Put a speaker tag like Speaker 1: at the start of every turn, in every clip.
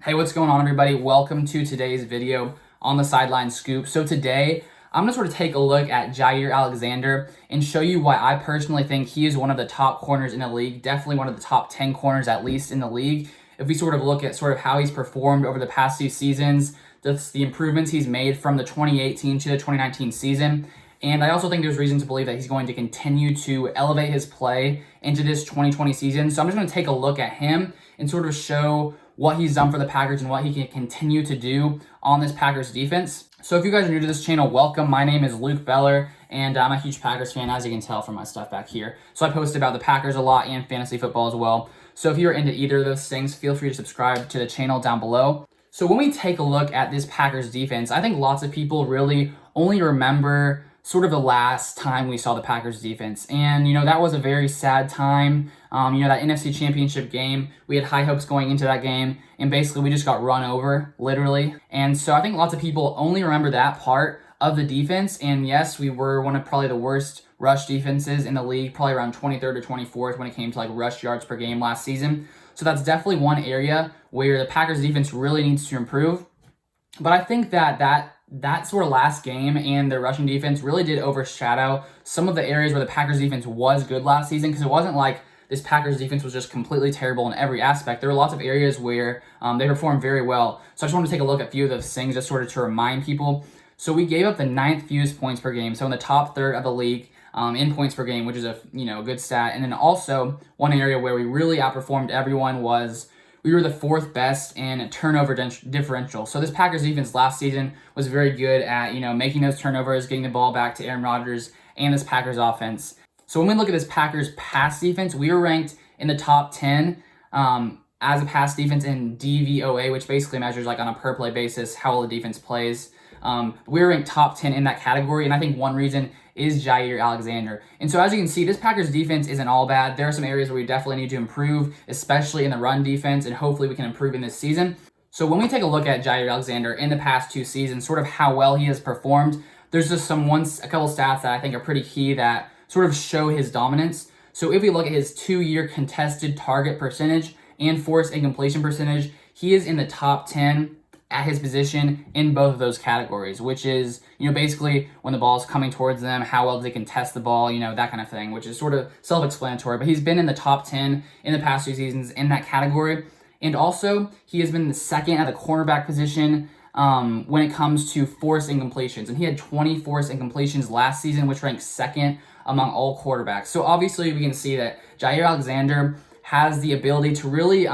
Speaker 1: Hey, what's going on, everybody? Welcome to today's video on the Sideline Scoop. So today, I'm gonna sort of take a look at Jaire Alexander and show you why I personally think he is one of the top corners in the league, definitely one of the top 10 corners at least in the league. If we sort of look at sort of how he's performed over the past few seasons, the improvements he's made from the 2018 to the 2019 season. And I also think there's reason to believe that he's going to continue to elevate his play into this 2020 season. So I'm just going to take a look at him and sort of show what he's done for the Packers and what he can continue to do on this Packers defense. So if you guys are new to this channel, welcome. My name is Luke Beller, and I'm a huge Packers fan, as you can tell from my stuff back here. So I post about the Packers a lot and fantasy football as well. So if you're into either of those things, feel free to subscribe to the channel down below. So when we take a look at this Packers defense, I think lots of people really only remember sort of the last time we saw the Packers defense. And, that was a very sad time. That NFC Championship game, we had high hopes going into that game, and basically we just got run over, literally. And so I think lots of people only remember that part of the defense. And yes, we were one of probably the worst rush defenses in the league, probably around 23rd or 24th when it came to like rush yards per game last season. So that's definitely one area where the Packers defense really needs to improve. But I think that sort of last game and the rushing defense really did overshadow some of the areas where the Packers defense was good last season, because it wasn't like this Packers defense was just completely terrible in every aspect. There were lots of areas where they performed very well. So I just want to take a look at a few of those things just sort of to remind people. So we gave up the 9th fewest points per game, so in the top third of the league in points per game, which is a good stat. And then also one area where we really outperformed everyone was we were the 4th best in turnover differential. So this Packers defense last season was very good at, making those turnovers, getting the ball back to Aaron Rodgers and this Packers offense. So when we look at this Packers pass defense, we were ranked in the top 10 as a pass defense in DVOA, which basically measures like on a per play basis how well the defense plays. We were ranked top 10 in that category, and I think one reason is Jaire Alexander. And so as you can see, this Packers defense isn't all bad. There are some areas where we definitely need to improve, especially in the run defense, and hopefully we can improve in this season. So when we take a look at Jaire Alexander in the past 2 seasons, sort of how well he has performed, there's just a couple stats that I think are pretty key that sort of show his dominance. So if we look at his 2-year contested target percentage and forced incompletion percentage, he is in the top 10 at his position in both of those categories, which is, basically when the ball is coming towards them, how well they can test the ball, that kind of thing, which is sort of self-explanatory. But he's been in the top 10 in the past 2 seasons in that category. And also, he has been the 2nd at the cornerback position when it comes to forced incompletions. And he had 20 forced incompletions last season, which ranked 2nd among all quarterbacks. So obviously, we can see that Jaire Alexander has the ability to really,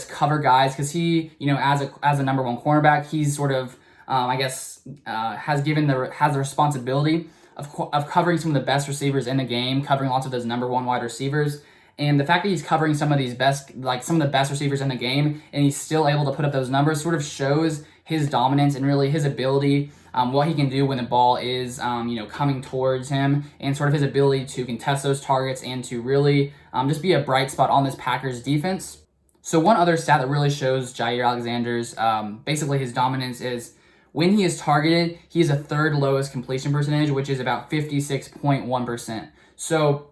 Speaker 1: cover guys, because he, as a number 1 cornerback, he's sort of, has the responsibility of covering some of the best receivers in the game, covering lots of those number 1 wide receivers. And the fact that he's covering some of the best receivers in the game, and he's still able to put up those numbers, sort of shows his dominance and really his ability, what he can do when the ball is, coming towards him, and sort of his ability to contest those targets and to really just be a bright spot on this Packers defense. So one other stat that really shows Jaire Alexander's, basically his dominance, is when he is targeted, he is a 3rd lowest completion percentage, which is about 56.1%. So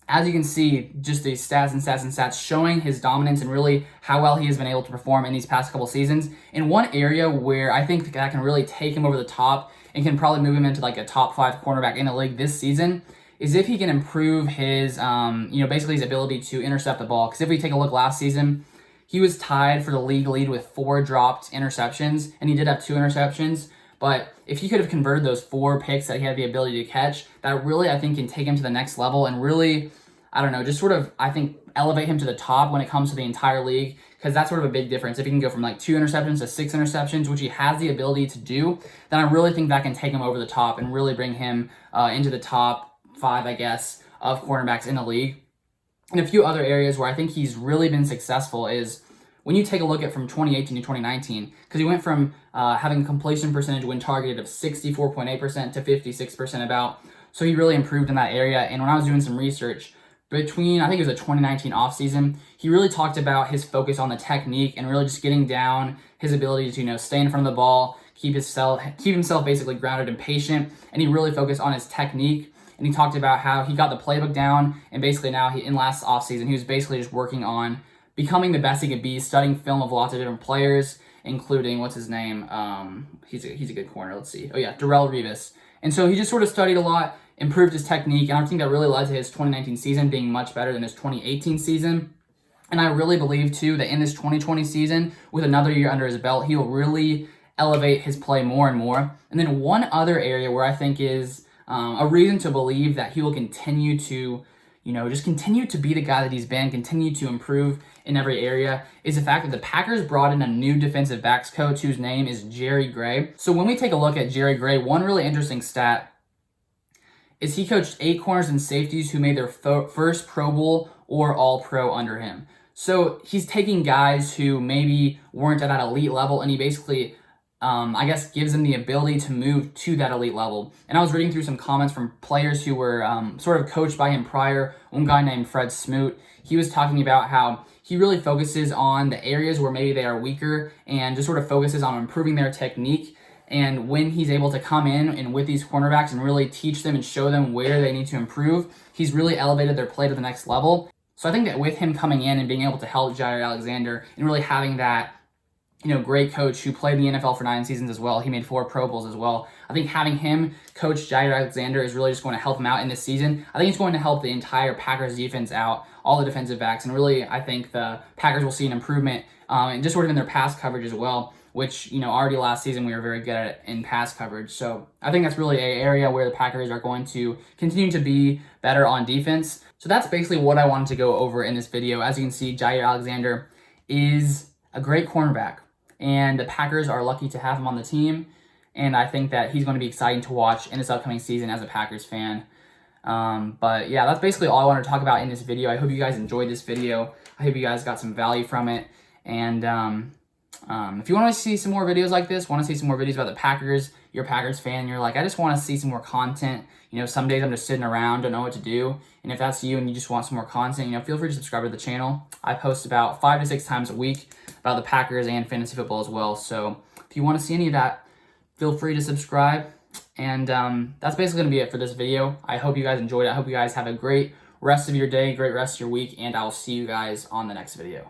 Speaker 1: as you can see, just these stats showing his dominance and really how well he has been able to perform in these past couple seasons. And one area where I think that can really take him over the top and can probably move him into like a top 5 cornerback in the league this season is if he can improve his, basically his ability to intercept the ball. Because if we take a look last season, he was tied for the league lead with 4 dropped interceptions, and he did have 2 interceptions. But if he could have converted those 4 picks that he had the ability to catch, that really, I think, can take him to the next level and really, just sort of, I think, elevate him to the top when it comes to the entire league, because that's sort of a big difference. If he can go from like 2 interceptions to 6 interceptions, which he has the ability to do, then I really think that can take him over the top and really bring him into the top 5, of cornerbacks in the league. And a few other areas where I think he's really been successful is when you take a look at from 2018 to 2019, because he went from having a completion percentage when targeted of 64.8% to 56% about. So he really improved in that area. And when I was doing some research between, I think it was the 2019 offseason, he really talked about his focus on the technique and really just getting down, his ability to, stay in front of the ball, keep himself basically grounded and patient. And he really focused on his technique. And he talked about how he got the playbook down, and basically now in last offseason, he was basically just working on becoming the best he could be, studying film of lots of different players, including, what's his name? He's a good corner. Let's see. Oh yeah, Darrelle Revis. And so he just sort of studied a lot, improved his technique, and I think that really led to his 2019 season being much better than his 2018 season. And I really believe, too, that in this 2020 season, with another year under his belt, he will really elevate his play more and more. And then one other area where I think is a reason to believe that he will continue to, just continue to be the guy that he's been, continue to improve in every area, is the fact that the Packers brought in a new defensive backs coach whose name is Jaire. So when we take a look at Jaire, one really interesting stat is he coached 8 corners and safeties who made their first Pro Bowl or All-Pro under him. So he's taking guys who maybe weren't at that elite level, and he basically, gives them the ability to move to that elite level. And I was reading through some comments from players who were sort of coached by him prior. One guy named Fred Smoot, he was talking about how he really focuses on the areas where maybe they are weaker and just sort of focuses on improving their technique. And when he's able to come in and with these cornerbacks and really teach them and show them where they need to improve, he's really elevated their play to the next level. So I think that with him coming in and being able to help Jaire Alexander and really having that, great coach who played in the NFL for 9 seasons as well, he made 4 Pro Bowls as well. I think having him coach Jaire Alexander is really just going to help him out in this season. I think it's going to help the entire Packers defense out, all the defensive backs, and really I think the Packers will see an improvement and just sort of in their pass coverage as well, which, already last season we were very good at it in pass coverage. So I think that's really an area where the Packers are going to continue to be better on defense. So that's basically what I wanted to go over in this video. As you can see, Jaire Alexander is a great cornerback, and the Packers are lucky to have him on the team. And I think that he's going to be exciting to watch in this upcoming season as a Packers fan. But yeah, that's basically all I wanted to talk about in this video. I hope you guys enjoyed this video. I hope you guys got some value from it. And if you want to see some more videos like this, want to see some more videos about the Packers, you're a Packers fan, and you're like, I just want to see some more content. Some days I'm just sitting around, don't know what to do. And if that's you and you just want some more content, feel free to subscribe to the channel. I post about 5 to 6 times a week about the Packers and fantasy football as well. So if you want to see any of that, feel free to subscribe. And that's basically going to be it for this video. I hope you guys enjoyed it. I hope you guys have a great rest of your day, great rest of your week, and I'll see you guys on the next video.